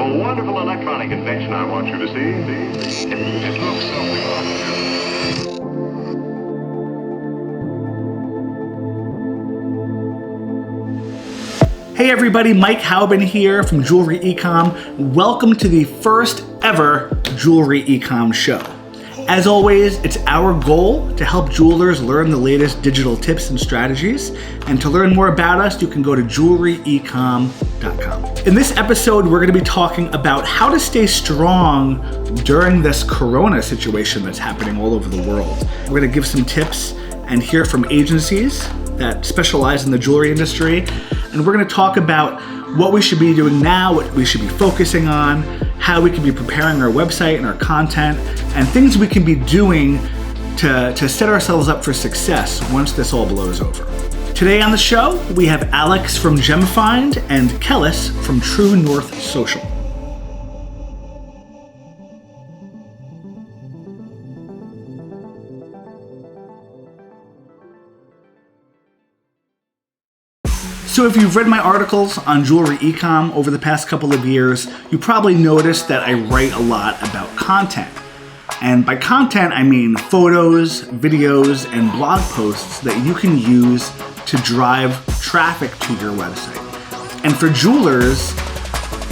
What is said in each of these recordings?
a wonderful electronic invention I want you to see. It looks something like this. Hey everybody, Mike Hauben here from Jewelry Ecomm. Welcome to the first ever Jewelry Ecomm show. As always, it's our goal to help jewelers learn the latest digital tips and strategies. And to learn more about us, you can go to jewelryecomm.com. In this episode, we're going to be talking about how to stay strong during this corona situation that's happening all over the world. We're going to give some tips and hear from agencies that specialize in the jewelry industry. And we're going to talk about what we should be doing now, what we should be focusing on, how we can be preparing our website and our content, and things we can be doing to set ourselves up for success once this all blows over. Today on the show, we have Alex from GemFind and Kellis from True North Social. So if you've read my articles on Jewelry Ecomm over the past couple of years, you probably noticed that I write a lot about content. And by content, I mean photos, videos, and blog posts that you can use to drive traffic to your website. And for jewelers,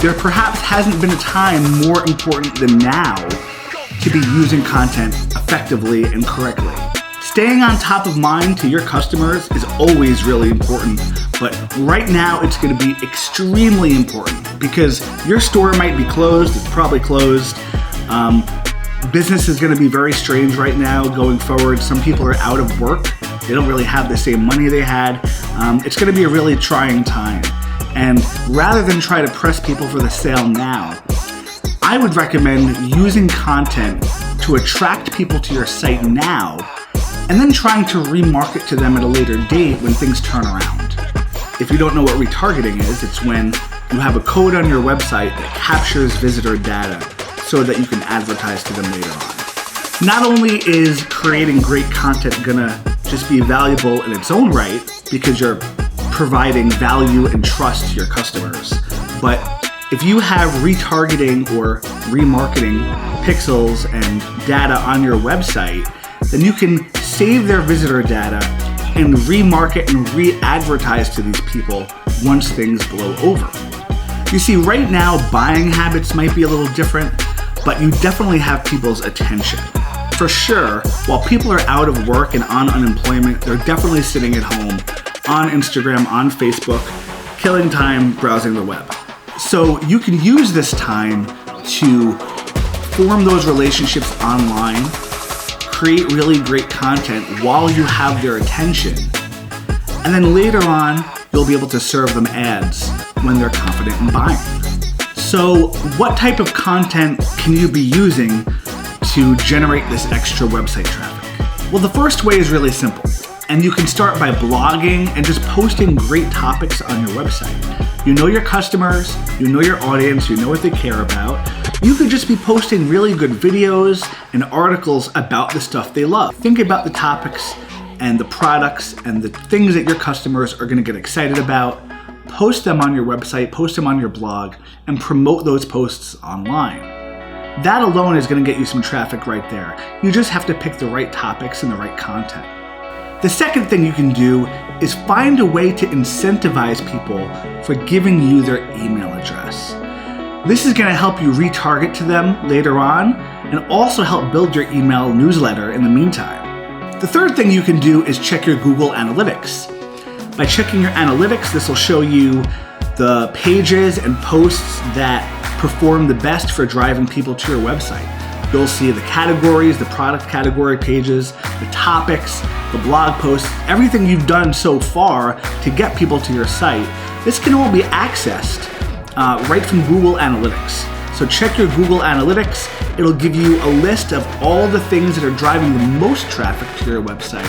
there perhaps hasn't been a time more important than now to be using content effectively and correctly. Staying on top of mind to your customers is always really important, but right now it's going to be extremely important because your store might be closed, it's probably closed. Business is going to be very strange right now going forward. Some people are out of work, they don't really have the same money they had. It's going to be a really trying time. And rather than try to press people for the sale now, I would recommend using content to attract people to your site now and then trying to remarket to them at a later date when things turn around. If you don't know what retargeting is, it's when you have a code on your website that captures visitor data so that you can advertise to them later on. Not only is creating great content gonna just be valuable in its own right because you're providing value and trust to your customers, but if you have retargeting or remarketing pixels and data on your website, then you can save their visitor data and remarket and re-advertise to these people once things blow over. You see, right now, buying habits might be a little different, but you definitely have people's attention. For sure, while people are out of work and on unemployment, they're definitely sitting at home on Instagram, on Facebook, killing time browsing the web. So you can use this time to form those relationships online, create really great content while you have their attention, and then later on, you'll be able to serve them ads when they're confident in buying. So what type of content can you be using to generate this extra website traffic? Well, the first way is really simple, and you can start by blogging and just posting great topics on your website. You know your customers, you know your audience, you know what they care about. You could just be posting really good videos and articles about the stuff they love. Think about the topics and the products and the things that your customers are going to get excited about. Post them on your website, post them on your blog, and promote those posts online. That alone is going to get you some traffic right there. You just have to pick the right topics and the right content. The second thing you can do is find a way to incentivize people for giving you their email address. This is going to help you retarget to them later on and also help build your email newsletter in the meantime. The third thing you can do is check your Google Analytics. By checking your analytics, this will show you the pages and posts that perform the best for driving people to your website. You'll see the categories, the product category pages, the topics, the blog posts, everything you've done so far to get people to your site. This can all be accessed right from Google Analytics. So check your Google Analytics. It'll give you a list of all the things that are driving the most traffic to your website.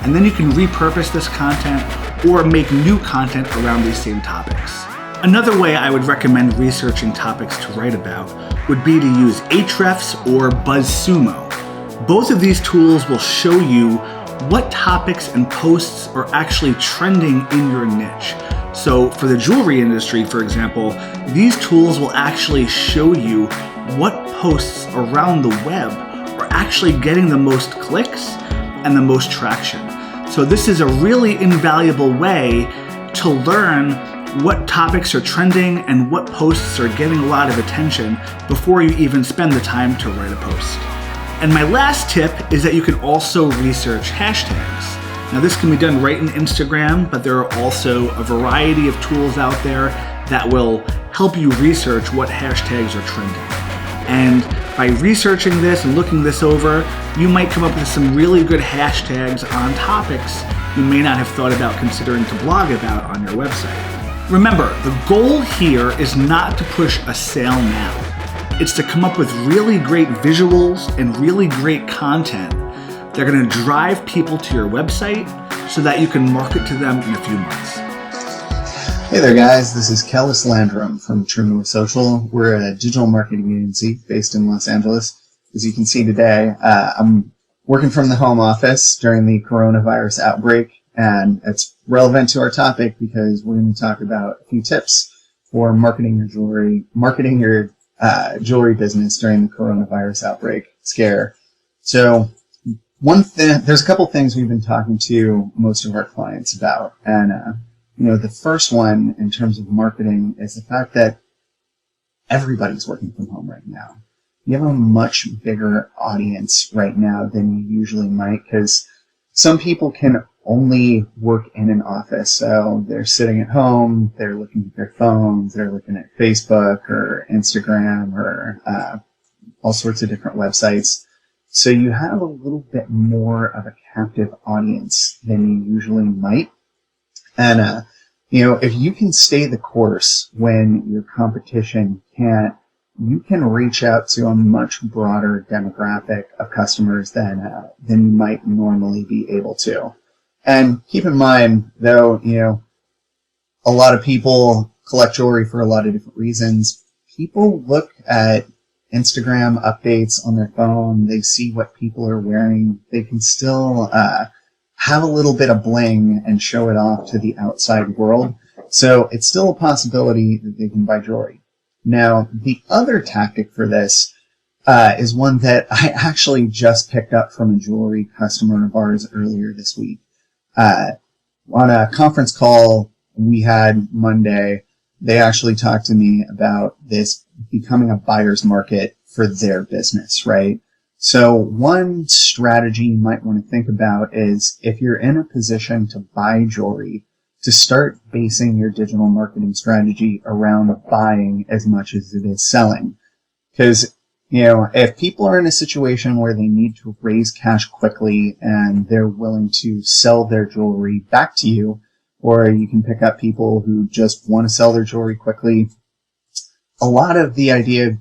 And then you can repurpose this content or make new content around these same topics. Another way I would recommend researching topics to write about would be to use Ahrefs or BuzzSumo. Both of these tools will show you what topics and posts are actually trending in your niche. So for the jewelry industry, for example, these tools will actually show you what posts around the web are actually getting the most clicks and the most traction. So this is a really invaluable way to learn what topics are trending and what posts are getting a lot of attention before you even spend the time to write a post. And my last tip is that you can also research hashtags. Now this can be done right in Instagram, but there are also a variety of tools out there that will help you research what hashtags are trending. And by researching this and looking this over, you might come up with some really good hashtags on topics you may not have thought about considering to blog about on your website. Remember, the goal here is not to push a sale now. It's to come up with really great visuals and really great content that are going to drive people to your website so that you can market to them in a few months. Hey there guys, this is Kellis Landrum from True North Social. We're a digital marketing agency based in Los Angeles. As you can see today, I'm working from the home office during the coronavirus outbreak, and it's relevant to our topic because we're going to talk about a few tips for marketing your jewelry business during the coronavirus outbreak scare. So there's a couple things we've been talking to most of our clients about, and the first one in terms of marketing is the fact that everybody's working from home right now. You have a much bigger audience right now than you usually might, because some people can only work in an office. So they're sitting at home, they're looking at their phones, they're looking at Facebook or Instagram or all sorts of different websites. So you have a little bit more of a captive audience than you usually might. And, if you can stay the course when your competition can't, you can reach out to a much broader demographic of customers than you might normally be able to. And keep in mind, though, a lot of people collect jewelry for a lot of different reasons. People look at Instagram updates on their phone. They see what people are wearing. They can still have a little bit of bling and show it off to the outside world. So it's still a possibility that they can buy jewelry. Now, the other tactic for this is one that I actually just picked up from a jewelry customer of ours earlier this week. On a conference call we had Monday, they actually talked to me about this becoming a buyer's market for their business, right? So one strategy you might want to think about is, if you're in a position to buy jewelry, to start basing your digital marketing strategy around buying as much as it is selling. Because, if people are in a situation where they need to raise cash quickly and they're willing to sell their jewelry back to you, or you can pick up people who just want to sell their jewelry quickly, a lot of the idea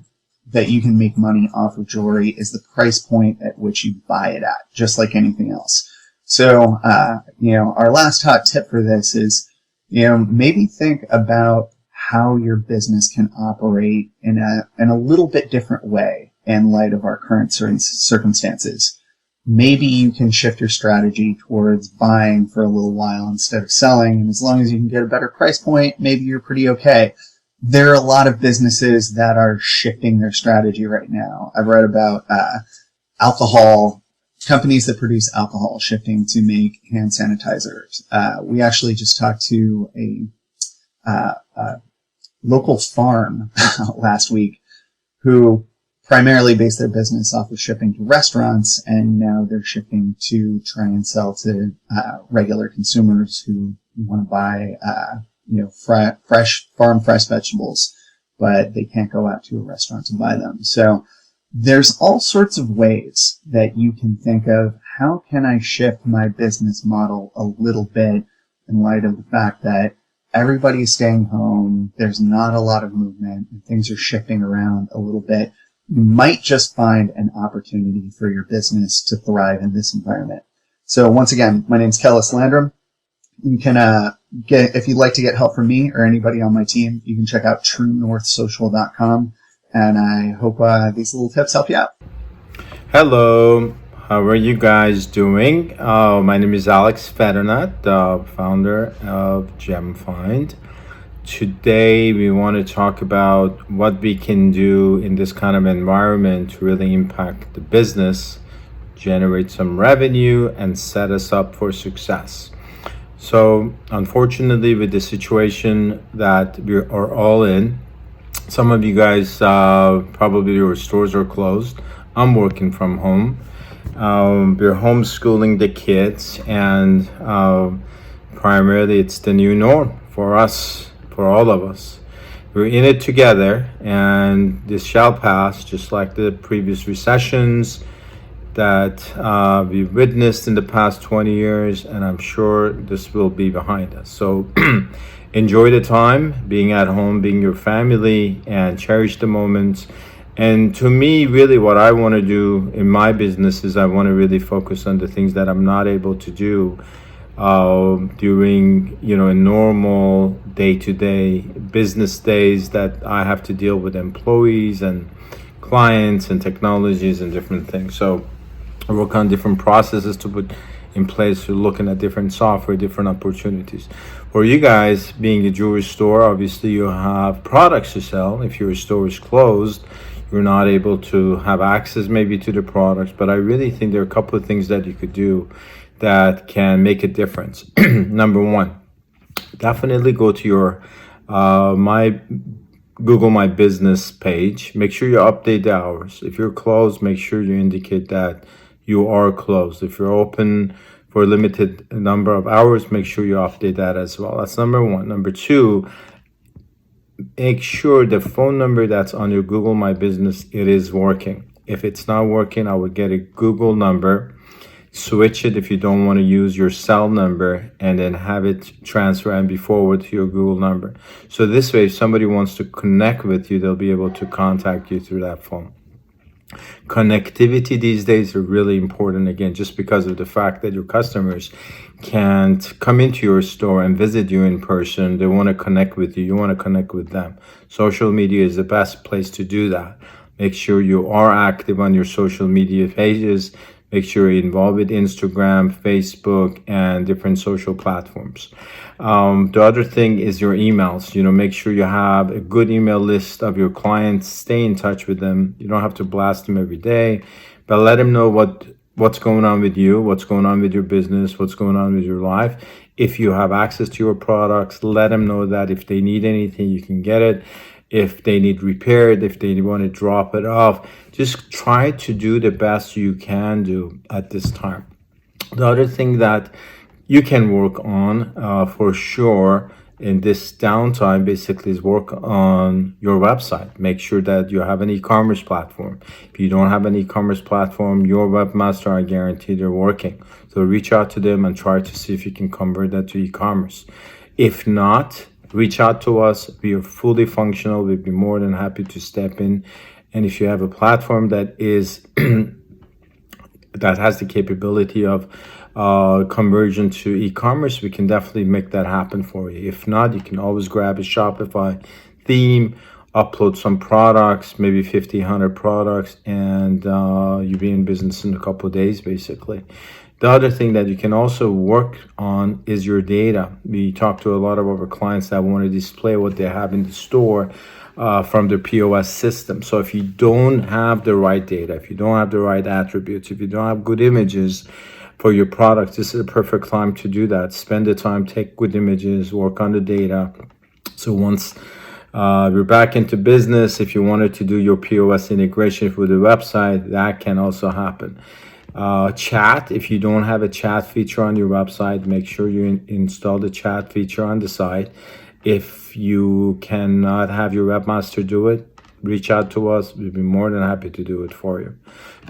that you can make money off of jewelry is the price point at which you buy it at, just like anything else. So, our last hot tip for this is, maybe think about how your business can operate in a little bit different way in light of our current circumstances. Maybe you can shift your strategy towards buying for a little while instead of selling, and as long as you can get a better price point, maybe you're pretty okay. There are a lot of businesses that are shifting their strategy right now. I've read about alcohol, companies that produce alcohol shifting to make hand sanitizers. We actually just talked to a local farm last week who primarily base their business off of shipping to restaurants, and now they're shifting to try and sell to regular consumers who want to buy fresh vegetables, but they can't go out to a restaurant to buy them. So there's all sorts of ways that you can think of, how can I shift my business model a little bit in light of the fact that everybody's staying home, there's not a lot of movement, and things are shifting around a little bit. You might just find an opportunity for your business to thrive in this environment. So once again, my name's Kellis Landrum. You can if you'd like to get help from me or anybody on my team, you can check out truenorthsocial.com. And I hope these little tips help you out. Hello. How are you guys doing? My name is Alex Fetanat, the founder of GemFind. Today, we want to talk about what we can do in this kind of environment to really impact the business, generate some revenue, and set us up for success. So, unfortunately, with the situation that we are all in, some of you guys probably your stores are closed. I'm working from home. We're homeschooling the kids, and primarily it's the new norm for us, for all of us. We're in it together, and this shall pass, just like the previous recessions that we've witnessed in the past 20 years, and I'm sure this will be behind us. So enjoy the time, being at home, being your family, and cherish the moments. And to me, really what I want to do in my business is I want to really focus on the things that I'm not able to do during, a normal day-to-day business days that I have to deal with employees and clients and technologies and different things. So I work on different processes to put in place, to looking at different software, different opportunities. For you guys, being a jewelry store, obviously you have products to sell. If your store is closed, you're not able to have access maybe to the products, but I really think there are a couple of things that you could do that can make a difference. Number one, definitely go to your Google My Business page. Make sure you update the hours. If you're closed, make sure you indicate that you are closed. If you're open for a limited number of hours, make sure you update that as well. That's number one. Number two, make sure the phone number that's on your Google My Business, it is working. If it's not working, I would get a Google number, switch it if you don't want to use your cell number, and then have it transfer and be forward to your Google number. So this way, if somebody wants to connect with you, they'll be able to contact you through that phone. Connectivity these days are really important, again, just because of the fact that your customers can't come into your store and visit you in person. They want to connect with you. You want to connect with them. Social media is the best place to do that. Make sure you are active on your social media pages. Make sure you're involved with Instagram, Facebook, and different social platforms. The other thing is your emails. Make sure you have a good email list of your clients. Stay in touch with them. You don't have to blast them every day, but let them know what's going on with you, what's going on with your business, what's going on with your life. If you have access to your products, let them know that if they need anything, you can get it. If they need repaired, if they want to drop it off, just try to do the best you can do at this time. The other thing that you can work on for sure in this downtime basically is work on your website. Make sure that you have an e-commerce platform. If you don't have an e-commerce platform, your webmaster, I guarantee they're working. So reach out to them and try to see if you can convert that to e-commerce. If not, reach out to us. We are fully functional. We'd be more than happy to step in. And if you have a platform that is that has the capability of conversion to e-commerce, we can definitely make that happen for you. If not, you can always grab a Shopify theme, upload some products, maybe 50, 100 products, and you'll be in business in a couple of days, basically. The other thing that you can also work on is your data. We talk to a lot of our clients that want to display what they have in the store from their POS system. So if you don't have the right data, if you don't have the right attributes, if you don't have good images for your products, this is a perfect time to do that. Spend the time, take good images, work on the data. So once you're back into business, if you wanted to do your POS integration with the website, that can also happen. Chat, if you don't have a chat feature on your website, make sure you install the chat feature on the site. If you cannot have your webmaster do it, reach out to us. We'd be more than happy to do it for you.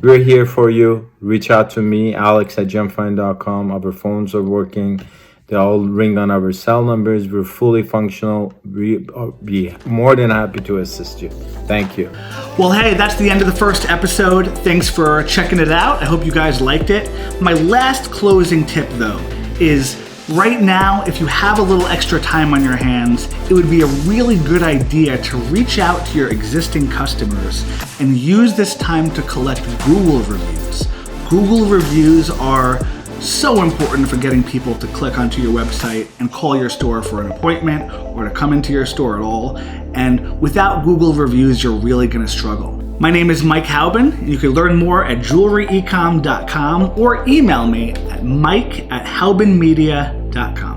We're here for you. Reach out to me, Alex at GemFind.com. Our phones are working. They all ring on our cell numbers. We're fully functional. We'll be more than happy to assist you. Thank you. Well, hey, that's the end of the first episode. Thanks for checking it out. I hope you guys liked it. My last closing tip, though, is right now, if you have a little extra time on your hands, it would be a really good idea to reach out to your existing customers and use this time to collect Google reviews. Google reviews are so important for getting people to click onto your website and call your store for an appointment or to come into your store at all. And without Google reviews, you're really going to struggle. My name is Mike Hauben, and you can learn more at jewelryecomm.com or email me at mike@haubenmedia.com.